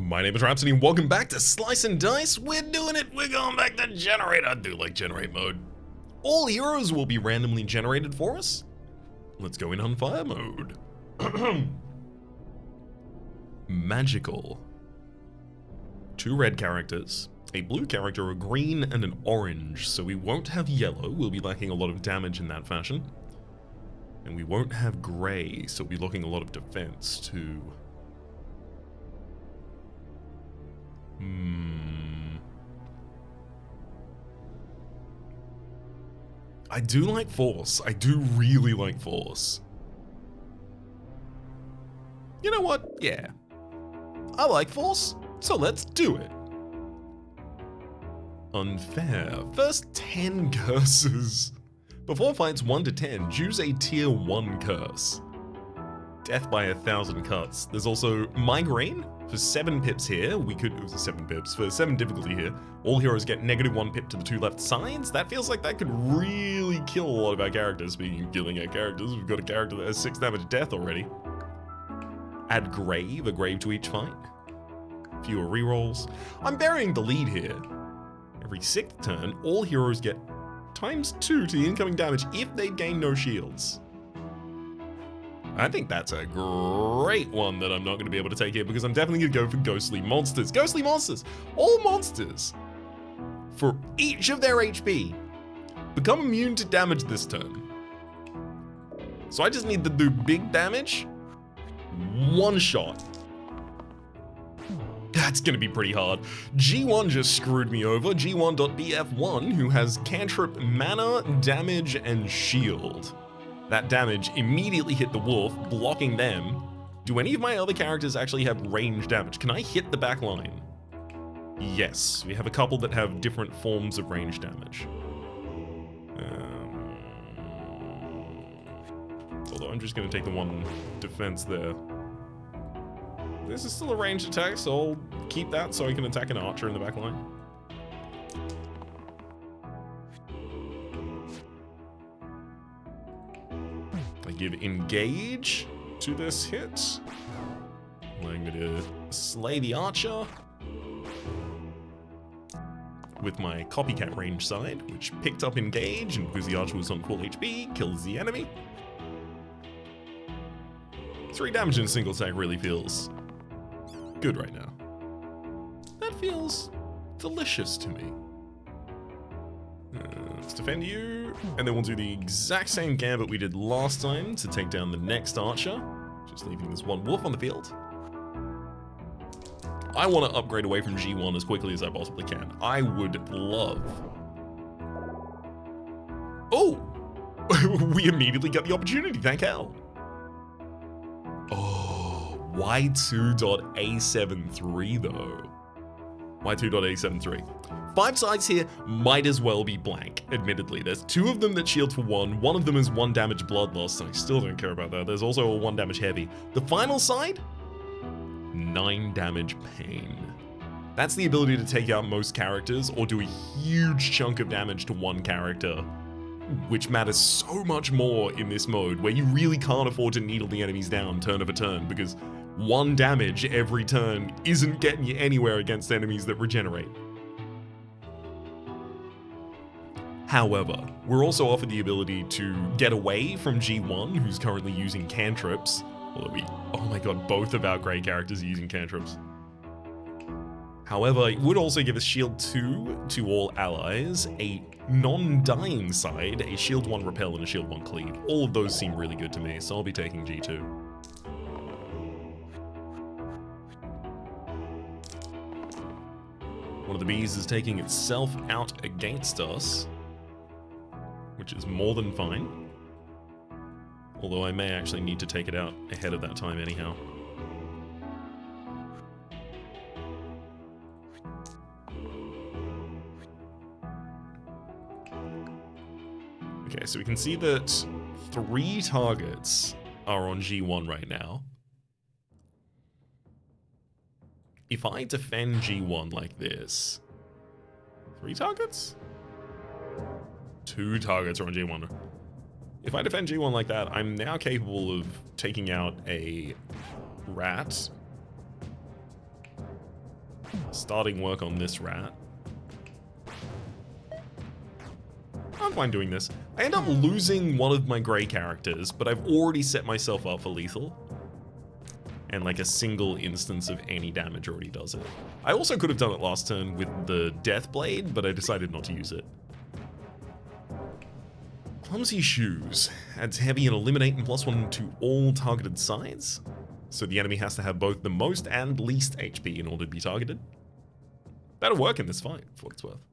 My name is Rhapsody and welcome back to Slice and Dice. We're doing it. We're going back to generate. I do like generate mode. All heroes will be randomly generated for us. Let's go in on fire mode. Magical. 2 red characters, a blue character, a green, and an orange. So we won't have yellow. We'll be lacking a lot of damage in that fashion. And we won't have gray, so we'll be lacking a lot of defense too. I do like Force. I do really like Force. You know what? Yeah. I like Force, so let's do it. Unfair. First 10 curses. Before fights 1 to 10, choose a tier 1 curse. Death by 1,000 cuts. There's also Migraine. For 7 pips here, it was 7 pips, for 7 difficulty here, all heroes get -1 pip to the 2 left sides. That feels like that could really kill a lot of our characters. Speaking of killing our characters, we've got a character that has 6 damage death already. Add Grave, a Grave to each fight. Fewer rerolls. I'm burying the lead here. Every 6th turn, all heroes get ×2 to the incoming damage if they gain no shields. I think that's a great one that I'm not going to be able to take here because I'm definitely going to go for Ghostly Monsters. Ghostly Monsters! All monsters, for each of their HP, become immune to damage this turn. So I just need to do big damage, 1 shot. That's going to be pretty hard. G1 just screwed me over. G1.BF1, who has cantrip, mana, damage, and shield. That damage immediately hit the wolf, blocking them. Do any of my other characters actually have range damage? Can I hit the back line? Yes, we have a couple that have different forms of range damage. Although I'm just going to take the 1 defense there. This is still a ranged attack, so I'll keep that so I can attack an archer in the back line. I give engage to this hit, allowing me to slay the archer with my copycat range side, which picked up engage, and because the archer was on full HP, kills the enemy. 3 damage in a single attack really feels good right now. That feels delicious to me. Let's defend you, and then we'll do the exact same gambit we did last time to take down the next archer, just leaving this 1 wolf on the field. I want to upgrade away from G1 as quickly as I possibly can. I would love... Oh! We immediately got the opportunity, thank hell. Oh, Y2.A73 though. Y2.A73. 5 sides here might as well be blank, admittedly. There's 2 of them that shield for 1 of them is 1 damage bloodlust, and I still don't care about that. There's also a 1 damage heavy. The final side, 9 damage pain. That's the ability to take out most characters or do a huge chunk of damage to 1 character, which matters so much more in this mode, where you really can't afford to needle the enemies down turn over turn, because 1 damage every turn isn't getting you anywhere against enemies that regenerate. However, we're also offered the ability to get away from G1, who's currently using cantrips. Although oh my god, both of our grey characters are using cantrips. However, it would also give us shield 2 to all allies, a non-dying side, a shield 1 repel, and a shield 1 cleave. All of those seem really good to me, so I'll be taking G2. One of the bees is taking itself out against us, which is more than fine. Although I may actually need to take it out ahead of that time anyhow. Okay, so we can see that 3 targets are on G1 right now. If I defend G1 like this, 3 targets? 2 targets are on G1. If I defend G1 like that, I'm now capable of taking out a rat Starting work on this rat. I'm fine doing this. I end up losing one of my gray characters, but I've already set myself up for lethal. And like a single instance of any damage already does it. I also could have done it last turn with the Death Blade, but I decided not to use it. Clumsy Shoes. Adds heavy and eliminate and +1 to all targeted sides. So the enemy has to have both the most and least HP in order to be targeted. That'll work in this fight, for what it's worth.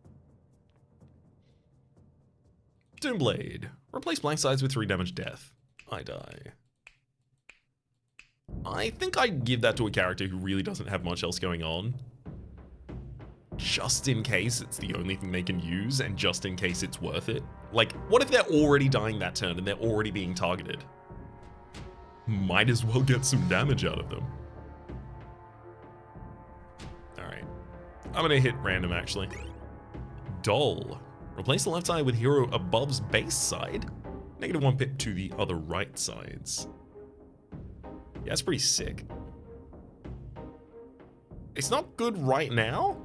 Doomblade. Replace blank sides with 3 damage death. I die. I think I'd give that to a character who really doesn't have much else going on. Just in case it's the only thing they can use, and just in case it's worth it. Like, what if they're already dying that turn and they're already being targeted? Might as well get some damage out of them. Alright. I'm gonna hit random, actually. Dull. Replace the left side with hero above's base side. -1 pip to the other right sides. Yeah, that's pretty sick. It's not good right now,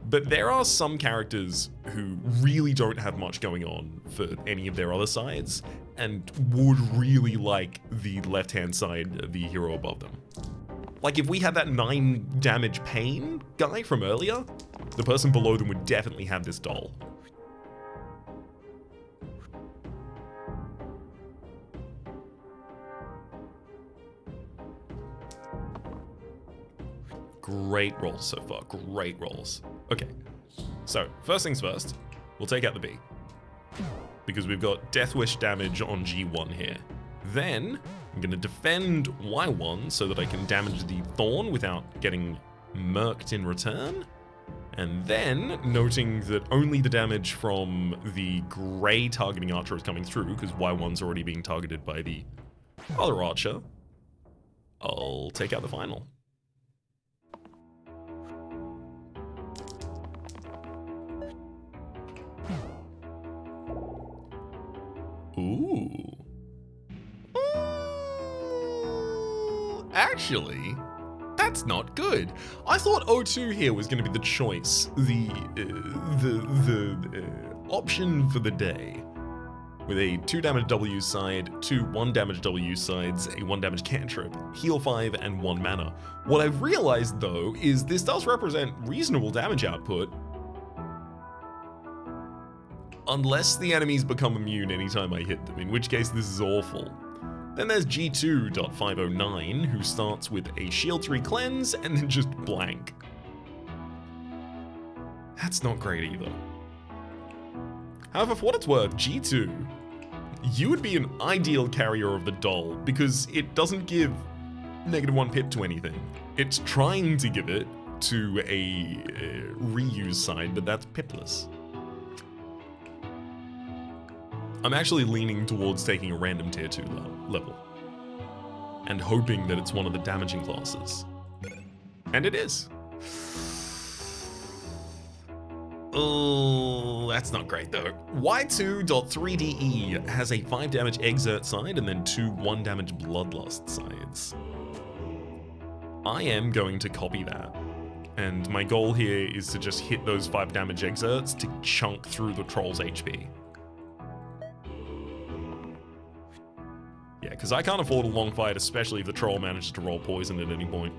but there are some characters who really don't have much going on for any of their other sides, and would really like the left-hand side of the hero above them. Like if we had that 9 damage pain guy from earlier, the person below them would definitely have this doll. Great rolls so far, great rolls. Okay, so first things first, we'll take out the B. Because we've got Death Wish damage on G1 here. Then, I'm gonna defend Y1 so that I can damage the Thorn without getting murked in return. And then, noting that only the damage from the gray targeting archer is coming through, because Y1's already being targeted by the other archer, I'll take out the final. Ooh. Actually, that's not good. I thought O2 here was going to be the choice, the option for the day. With a 2 damage W side, 2 1 damage W sides, a 1 damage cantrip, heal 5, and 1 mana. What I've realized though is this does represent reasonable damage output, unless the enemies become immune anytime I hit them, in which case this is awful. Then there's G2.509, who starts with a shield 3 cleanse and then just blank. That's not great either. However, for what it's worth, G2, you would be an ideal carrier of the doll because it doesn't give -1 pip to anything. It's trying to give it to a reuse side, but that's pipless. I'm actually leaning towards taking a random tier 2 level. And hoping that it's one of the damaging classes. And it is. Oh, that's not great though. Y2.3DE has a 5 damage exert side and then 2 1 damage bloodlust sides. I am going to copy that. And my goal here is to just hit those 5 damage exerts to chunk through the troll's HP. Yeah, because I can't afford a long fight, especially if the troll manages to roll poison at any point.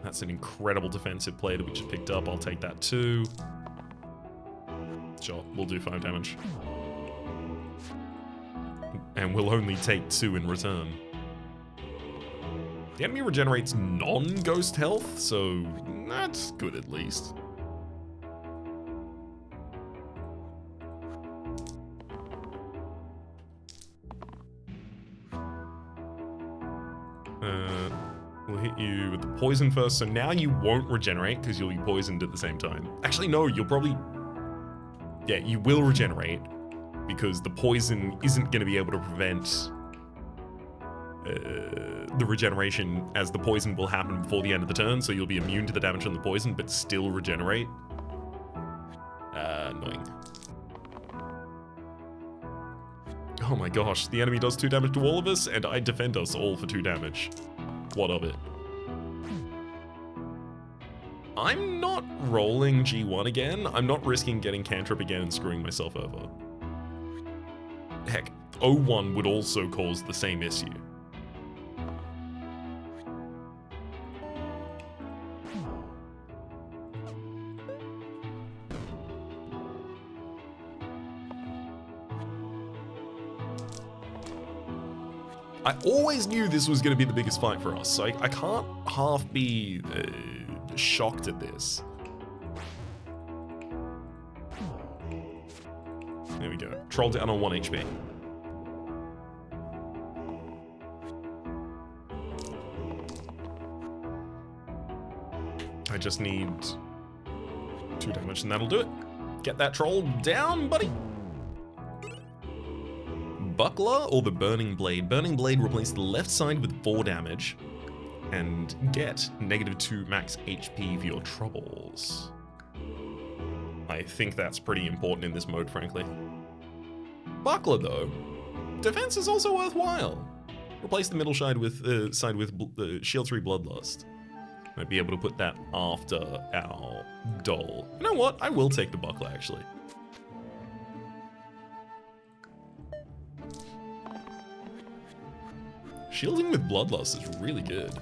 That's an incredible defensive play that we just picked up. I'll take that too. Sure, we'll do 5 damage. And we'll only take 2 in return. The enemy regenerates non-ghost health, so that's good at least. We'll hit you with the poison first, so now you won't regenerate because you'll be poisoned at the same time. Actually, no, you'll probably... Yeah, you will regenerate because the poison isn't going to be able to prevent the regeneration, as the poison will happen before the end of the turn, so you'll be immune to the damage from the poison, but still regenerate. Annoying. Oh my gosh, the enemy does 2 damage to all of us, and I defend us all for 2 damage. What of it? I'm not rolling G1 again. I'm not risking getting cantrip again and screwing myself over. Heck, O1 would also cause the same issue. I always knew this was going to be the biggest fight for us, so I can't half be shocked at this. There we go. Troll down on 1 HP. I just need 2 damage and that'll do it. Get that troll down, buddy. Buckler or the Burning Blade? Burning Blade replace the left side with 4 damage and get -2 max HP for your troubles. I think that's pretty important in this mode, frankly. Buckler, though, defense is also worthwhile. Replace the middle side with Shield 3 Bloodlust. Might be able to put that after our Doll. You know what? I will take the Buckler, actually. Shielding with Bloodlust is really good.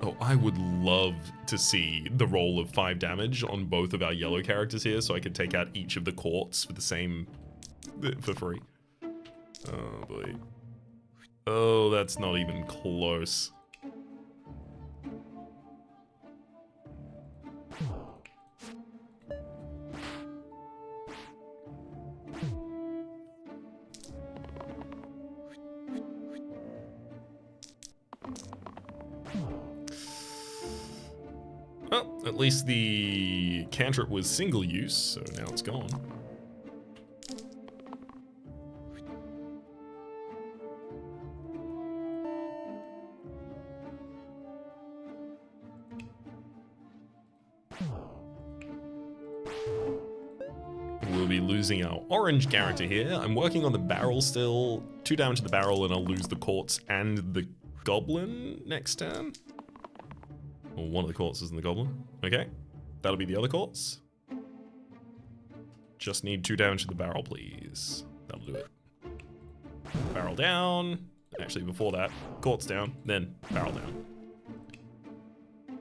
Oh, I would love to see the roll of 5 damage on both of our yellow characters here so I could take out each of the courts for the same... for free. Oh, boy. Oh, that's not even close. Well, at least the cantrip was single use, so now it's gone. We'll be losing our orange character here. I'm working on the barrel still. 2 damage to the barrel and I'll lose the courts and the goblin next turn. Well, one of the courts is in the goblin. Okay, that'll be the other courts. Just need 2 damage to the barrel, please. That'll do it. Barrel down. Actually, before that, courts down, then barrel down.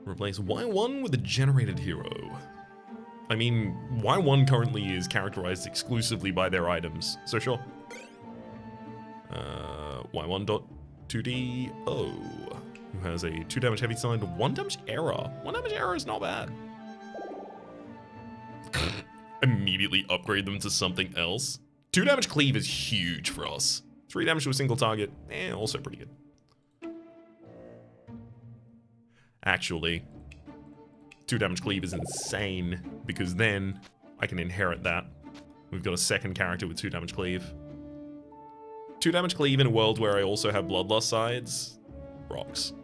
Replace Y1 with a generated hero. I mean, Y1 currently is characterized exclusively by their items, so sure. Y1.2D, who has a 2 damage heavy side, 1 damage error. 1 damage error is not bad. Immediately upgrade them to something else. 2 damage cleave is huge for us. 3 damage to a single target, also pretty good. Actually, 2 damage cleave is insane because then I can inherit that. We've got a second character with 2 damage cleave. 2 damage cleave in a world where I also have bloodlust sides, rocks.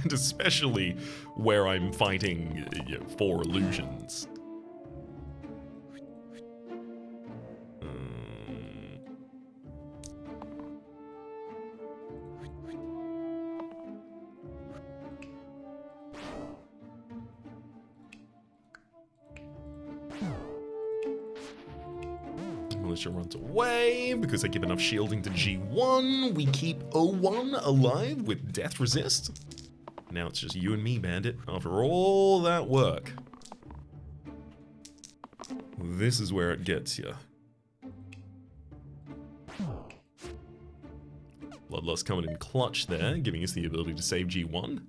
And especially where I'm fighting 4 illusions. Militia runs away because I give enough shielding to G1. We keep O1 alive with death resist. Now it's just you and me, Bandit. After all that work, this is where it gets you. Bloodlust coming in clutch there, giving us the ability to save G1.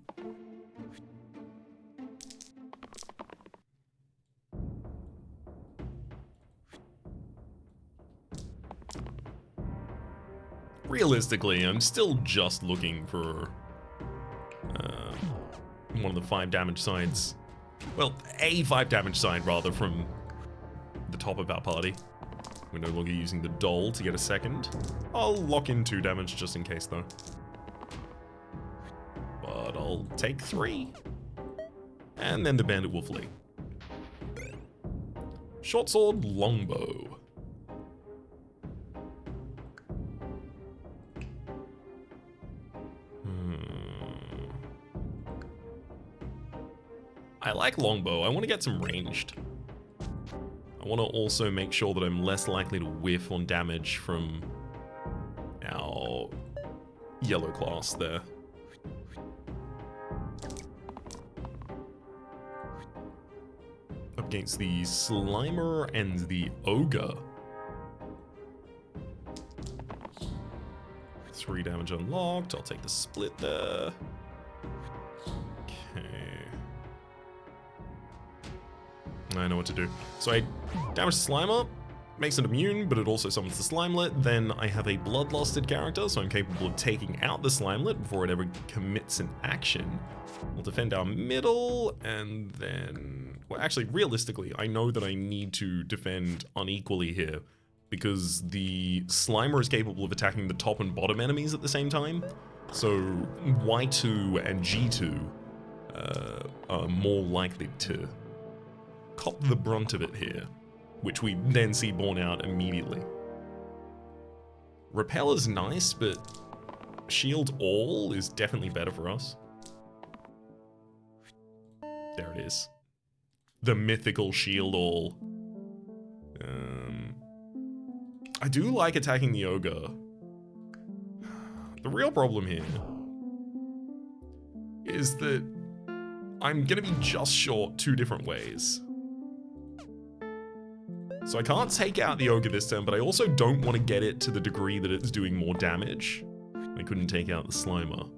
Realistically, I'm still just looking for one of the 5 damage sides. Well, a 5 damage side, rather, from the top of our party. We're no longer using the doll to get a second. I'll lock in 2 damage just in case, though. But I'll take 3. And then the bandit will flee. Short sword, longbow. I like longbow. I want to get some ranged. I want to also make sure that I'm less likely to whiff on damage from our yellow class there. Up against the Slimer and the Ogre. 3 damage unlocked. I'll take the split there. Okay. I know what to do. So I damage the Slimer, makes it immune, but it also summons the Slimelet. Then I have a bloodlusted character, so I'm capable of taking out the Slimelet before it ever commits an action. We'll defend our middle, and then... Well, actually, realistically, I know that I need to defend unequally here, because the Slimer is capable of attacking the top and bottom enemies at the same time. So Y2 and G2 are more likely to cop the brunt of it here, which we then see borne out immediately. Repel is nice, but Shield All is definitely better for us. There it is. The mythical Shield All. I do like attacking the Ogre. The real problem here is that I'm gonna be just short 2 different ways. So I can't take out the Ogre this turn, but I also don't want to get it to the degree that it's doing more damage. I couldn't take out the Slimer.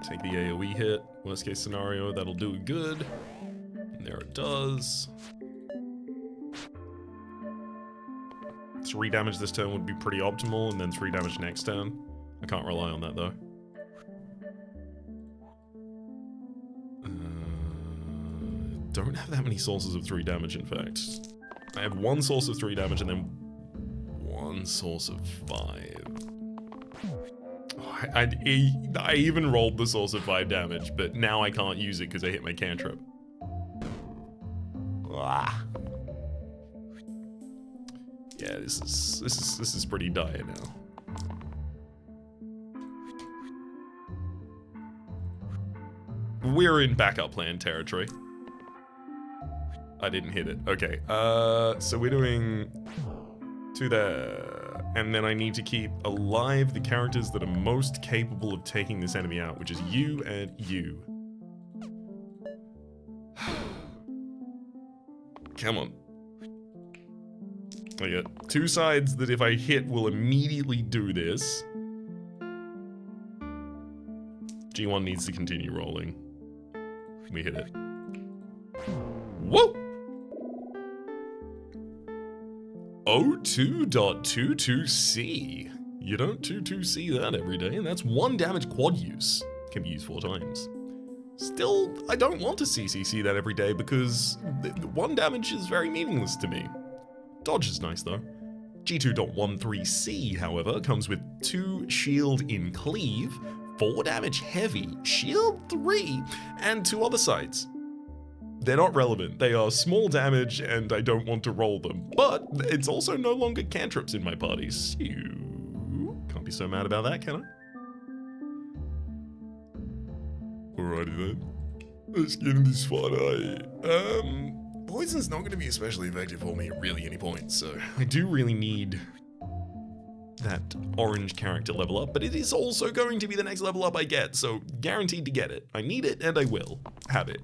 Take the AoE hit. Worst case scenario, that'll do good. And there it does. 3 damage this turn would be pretty optimal, and then 3 damage next turn. I can't rely on that, though. Don't have that many sources of 3 damage, in fact. I have 1 source of 3 damage, and then 1 source of 5. I even rolled the source of 5 damage, but now I can't use it because I hit my cantrip. Ah. Yeah, this is pretty dire now. We're in backup plan territory. I didn't hit it. Okay. So we're doing 2 there. And then I need to keep alive the characters that are most capable of taking this enemy out, which is you and you. Come on. I got 2 sides that if I hit will immediately do this. G1 needs to continue rolling. We hit it. Whoa! 02.22C. You don't 22C that every day, and that's 1 damage quad use. Can be used 4 times. Still, I don't want to CCC that every day because 1 damage is very meaningless to me. Dodge is nice though. G2.13C, however, comes with 2 shield in cleave, 4 damage heavy, shield 3, and 2 other sides. They're not relevant. They are small damage and I don't want to roll them. But it's also no longer cantrips in my party. So can't be so mad about that, can I? Alrighty then. Let's get into this fight. Poison's not going to be especially effective for me at really any point, so I do really need that orange character level up, but it is also going to be the next level up I get, so guaranteed to get it. I need it and I will have it.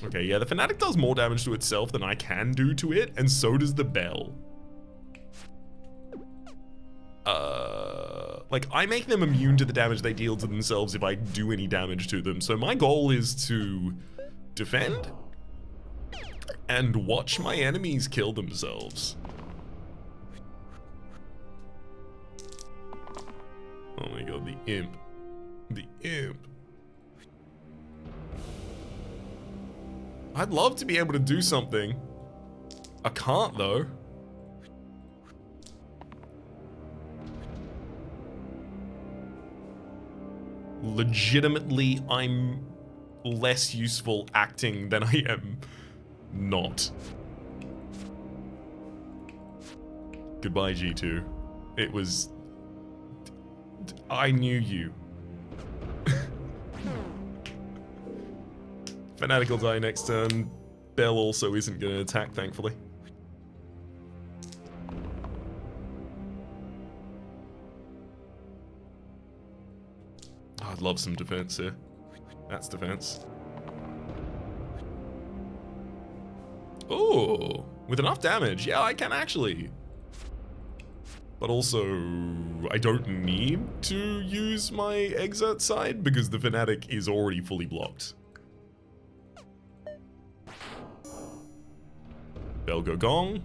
Okay, yeah, the Fanatic does more damage to itself than I can do to it, and so does the Bell. Like, I make them immune to the damage they deal to themselves if I do any damage to them, so my goal is to defend and watch my enemies kill themselves. Oh my god, the imp. The imp. I'd love to be able to do something. I can't, though. Legitimately, I'm less useful acting than I am not. Goodbye, G2. It was... I knew you. Fanatic will die next turn. Bell also isn't going to attack, thankfully. Oh, I'd love some defense here. That's defense. Oh, with enough damage, yeah, I can actually. But also, I don't need to use my exert side because the Fanatic is already fully blocked. Bell go gong.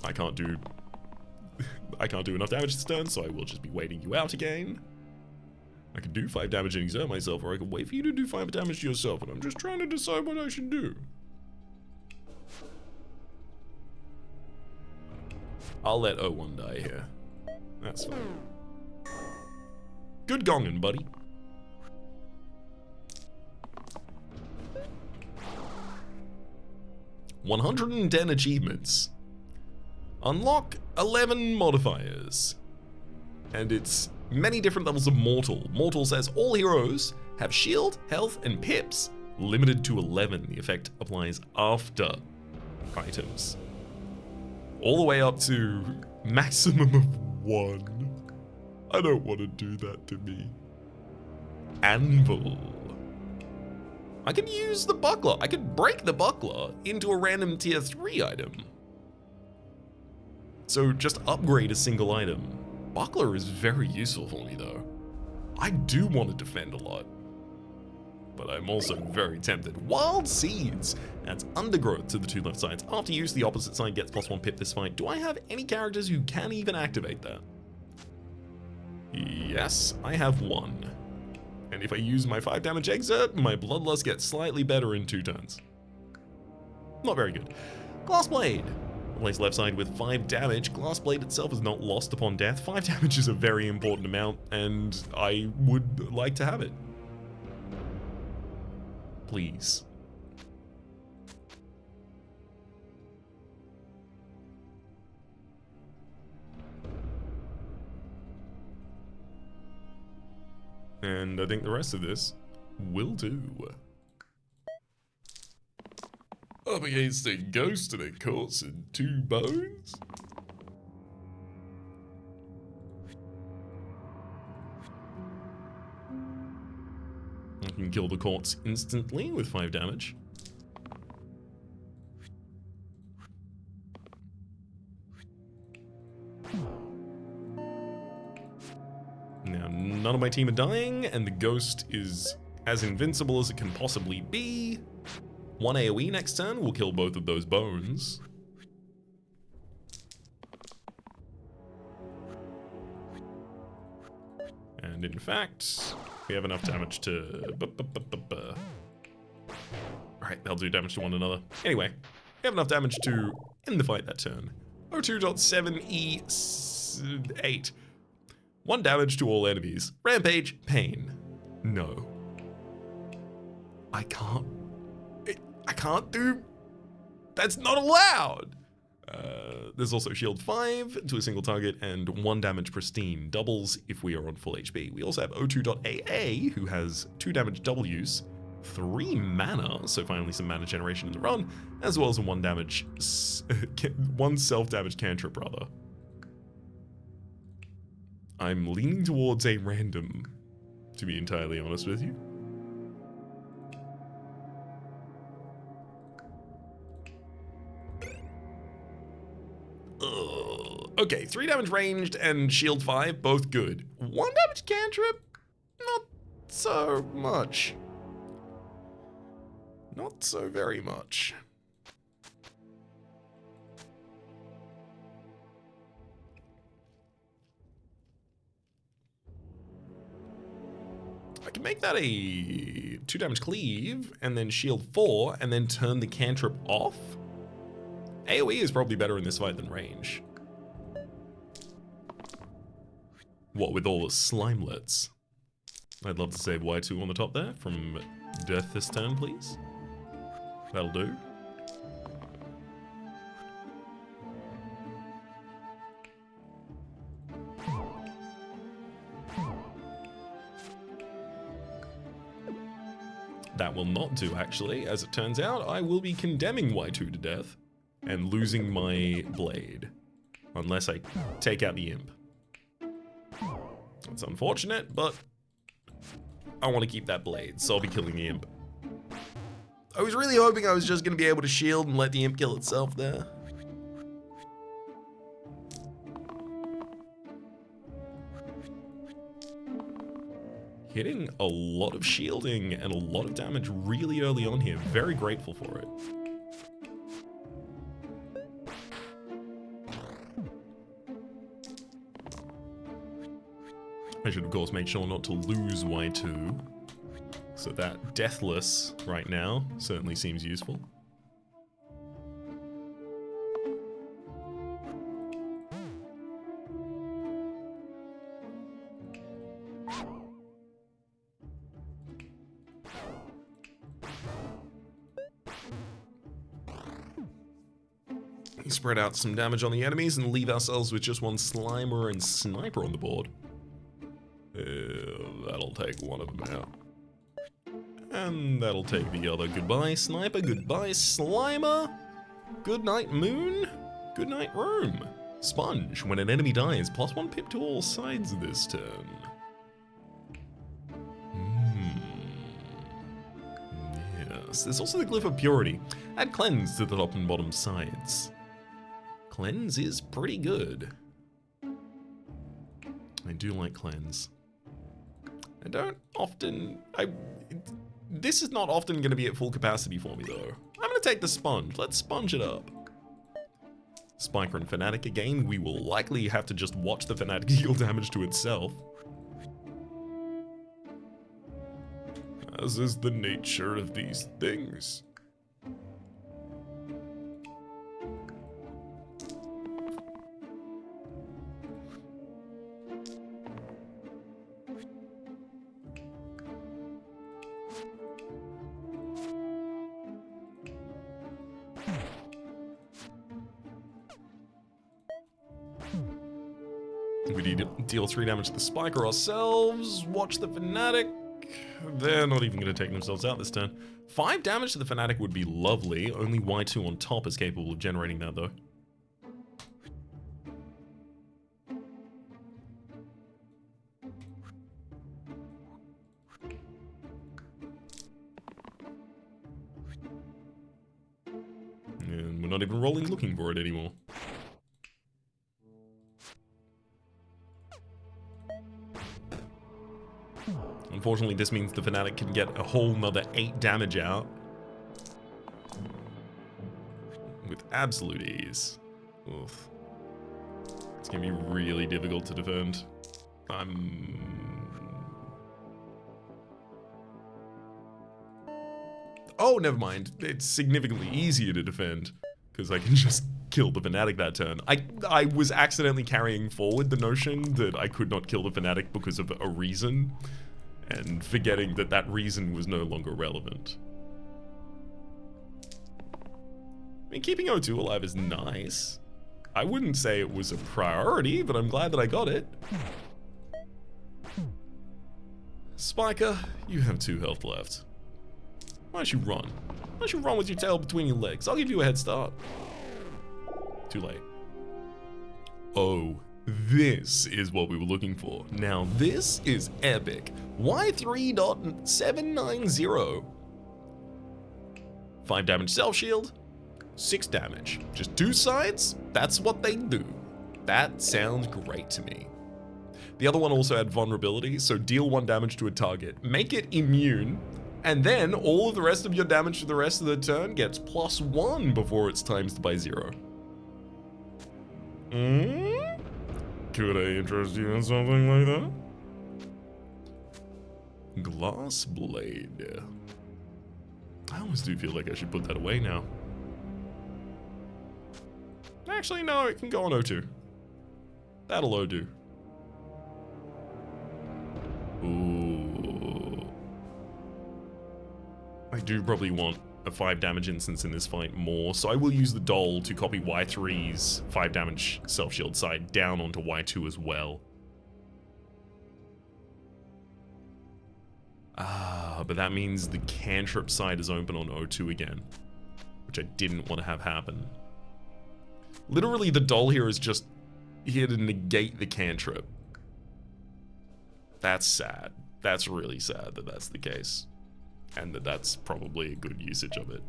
I can't do enough damage this turn, so I will just be waiting you out again. I could do 5 damage and exert myself, or I could wait for you to do 5 damage to yourself, and I'm just trying to decide what I should do. I'll let O1 die here. That's fine. Good gongin', buddy. $110 achievements. Unlock 11 modifiers. And it's many different levels of Mortal. Mortal says all heroes have shield, health, and pips limited to 11. The effect applies after items. All the way up to maximum of 1. I don't want to do that to me. Anvil. I could use the buckler. I could break the buckler into a random tier 3 item. So just upgrade a single item. Buckler is very useful for me though. I do want to defend a lot. But I'm also very tempted. Wild Seeds adds undergrowth to the 2 left sides. After use, the opposite side gets +1 pip this fight. Do I have any characters who can even activate that? Yes, I have 1. And if I use my 5 damage exert, my Bloodlust gets slightly better in 2 turns. Not very good. Glassblade. Place left side with 5 damage. Glassblade itself is not lost upon death. 5 damage is a very important amount, and I would like to have it. Please. And I think the rest of this will do. Up against a ghost and a corpse and 2 bones? I can kill the corpse instantly with 5 damage. Now, none of my team are dying, and the ghost is as invincible as it can possibly be. 1 AoE next turn will kill both of those bones. And in fact, we have enough damage to... Alright, they'll do damage to one another. Anyway, we have enough damage to end the fight that turn. 02.7E8. 1 damage to all enemies. Rampage, pain. No. I can't do... That's not allowed! There's also shield 5 to a single target and 1 damage pristine. Doubles if we are on full HP. We also have O2.AA, who has 2 damage double use, 3 mana, so finally some mana generation in the run, as well as a 1 damage, 1 self-damage cantrip, rather. I'm leaning towards a random, to be entirely honest with you. Okay, 3 damage ranged and shield 5, both good. 1 damage cantrip, not so much. Not so very much. I can make that a 2 damage cleave, and then shield 4, and then turn the cantrip off. AoE is probably better in this fight than range. What with all the slimelets? I'd love to save Y2 on the top there from death this turn, please. That'll do. That will not do, actually. As it turns out, I will be condemning Y2 to death and losing my blade. Unless I take out the imp. It's unfortunate, but I want to keep that blade, so I'll be killing the imp. I was really hoping I was just going to be able to shield and let the imp kill itself there. Hitting a lot of shielding and a lot of damage really early on here. Very grateful for it. I should, of course, make sure not to lose Y2. So that deathless right now certainly seems useful. Spread out some damage on the enemies and leave ourselves with just one Slimer and Sniper on the board. That'll take one of them out. And that'll take the other. Goodbye, Sniper. Goodbye, Slimer. Good night, Moon. Good night, Room. Sponge. When an enemy dies, +1 pip to all sides this turn. Yes. There's also the Glyph of Purity. Add Cleanse to the top and bottom sides. Cleanse is pretty good. I do like Cleanse. I don't often... This is not often going to be at full capacity for me, though. I'm going to take the Sponge. Let's sponge it up. Spiker and Fanatic again. We will likely have to just watch the Fanatic deal damage to itself. As is the nature of these things. We need to deal 3 damage to the Spiker ourselves, watch the Fanatic. They're not even going to take themselves out this turn. 5 damage to the Fanatic would be lovely. Only Y2 on top is capable of generating that, though. And we're not even rolling looking for it anymore. Unfortunately, this means the Fanatic can get a whole nother 8 damage out. With absolute ease. Oof. It's gonna be really difficult to defend. Oh, never mind. It's significantly easier to defend, because I can just kill the Fanatic that turn. I was accidentally carrying forward the notion that I could not kill the Fanatic because of a reason, and forgetting that that reason was no longer relevant. I mean, keeping O2 alive is nice. I wouldn't say it was a priority, but I'm glad that I got it. Spiker, you have 2 health left. Why don't you run? Why don't you run with your tail between your legs? I'll give you a head start. Too late. Oh, this is what we were looking for. Now this is epic. Y3.790. 5 damage self shield, 6 damage. Just 2 sides? That's what they do. That sounds great to me. The other one also had vulnerability, so deal 1 damage to a target, make it immune, and then all of the rest of your damage for the rest of the turn gets +1 before it's times by 0. Could I interest you in something like that? Glass Blade. I almost do feel like I should put that away now. Actually, no, it can go on O2. That'll O2. Ooh. I do probably want a 5 damage instance in this fight more, so I will use the doll to copy Y3's 5 damage self-shield side down onto Y2 as well. Ah, but that means the cantrip side is open on O2 again, which I didn't want to have happen. Literally, the doll here is just here to negate the cantrip. That's sad. That's really sad that that's the case. And that's probably a good usage of it.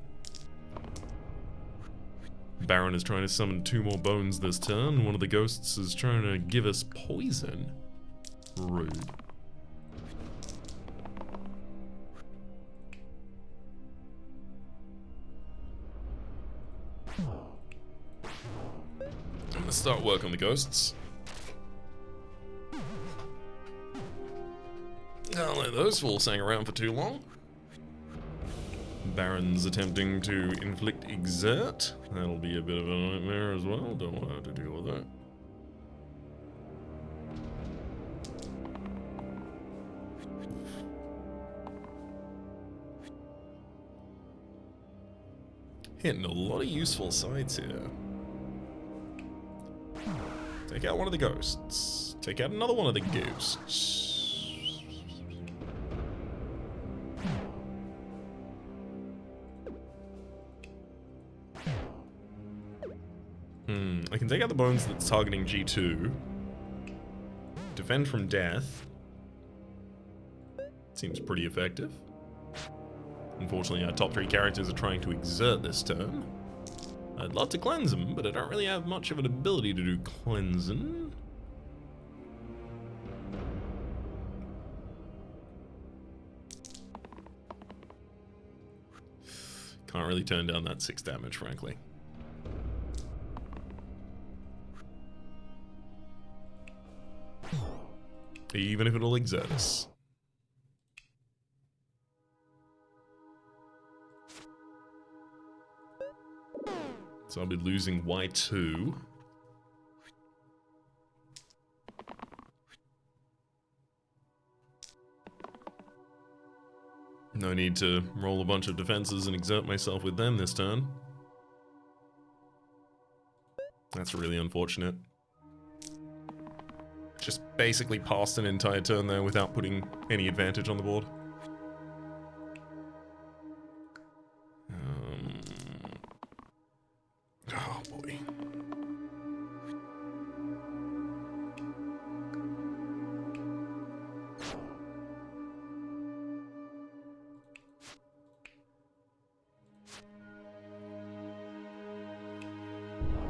Baron is trying to summon 2 more bones this turn. One of the ghosts is trying to give us poison. Rude. I'm gonna start work on the ghosts. Can't let those fools hang around for too long. Baron's attempting to inflict exert. That'll be a bit of a nightmare as well. Don't want to have to deal with that. Hitting a lot of useful sides here. Take out one of the ghosts. Take out another one of the ghosts. I can take out the bones that's targeting G2. Defend from death. Seems pretty effective. Unfortunately, our top 3 characters are trying to exert this turn. I'd love to cleanse them, but I don't really have much of an ability to do cleansing. Can't really turn down that 6 damage, frankly. Even if it'll exert us. So I'll be losing Y2. No need to roll a bunch of defenses and exert myself with them this turn. That's really unfortunate. Just basically passed an entire turn there without putting any advantage on the board. Oh boy.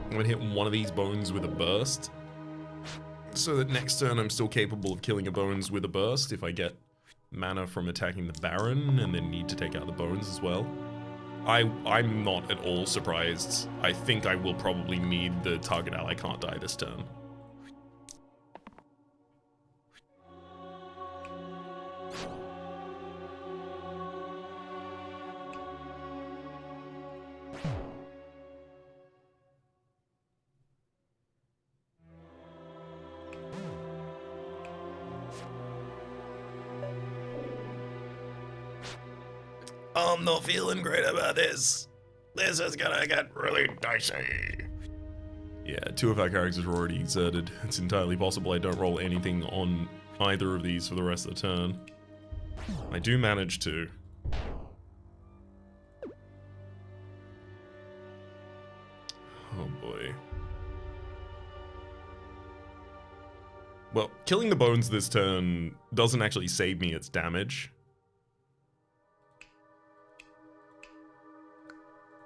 I'm gonna hit one of these bones with a burst, so that next turn I'm still capable of killing a bones with a burst if I get mana from attacking the Baron and then need to take out the bones as well. I'm not at all surprised. I think I will probably need the target ally can't die this turn. I'm not feeling great about this. This is gonna get really dicey. Yeah, 2 of our characters are already exerted. It's entirely possible I don't roll anything on either of these for the rest of the turn. I do manage to. Oh boy. Well, killing the bones this turn doesn't actually save me its damage.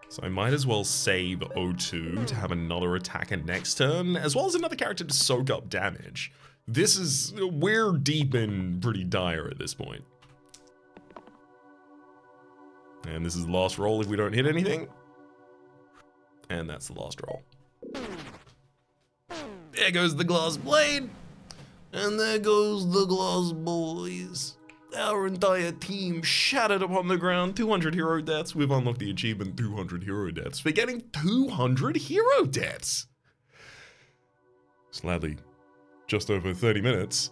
So I might as well save O2 to have another attacker next turn, as well as another character to soak up damage. We're deep in pretty dire at this point. And this is the last roll if we don't hit anything. And that's the last roll. There goes the glass blade. And there goes the glass boys. Our entire team shattered upon the ground. 200 hero deaths. We've unlocked the achievement 200 hero deaths for getting 200 hero deaths. Sadly, just over 30 minutes.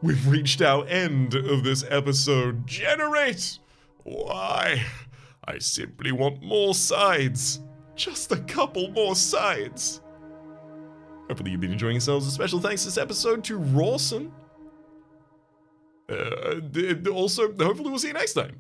We've reached our end of this episode. Generate Why? I simply want more sides. Just a couple more sides. Hopefully you've been enjoying yourselves. A special thanks this episode to Rawson. Also, hopefully we'll see you next time.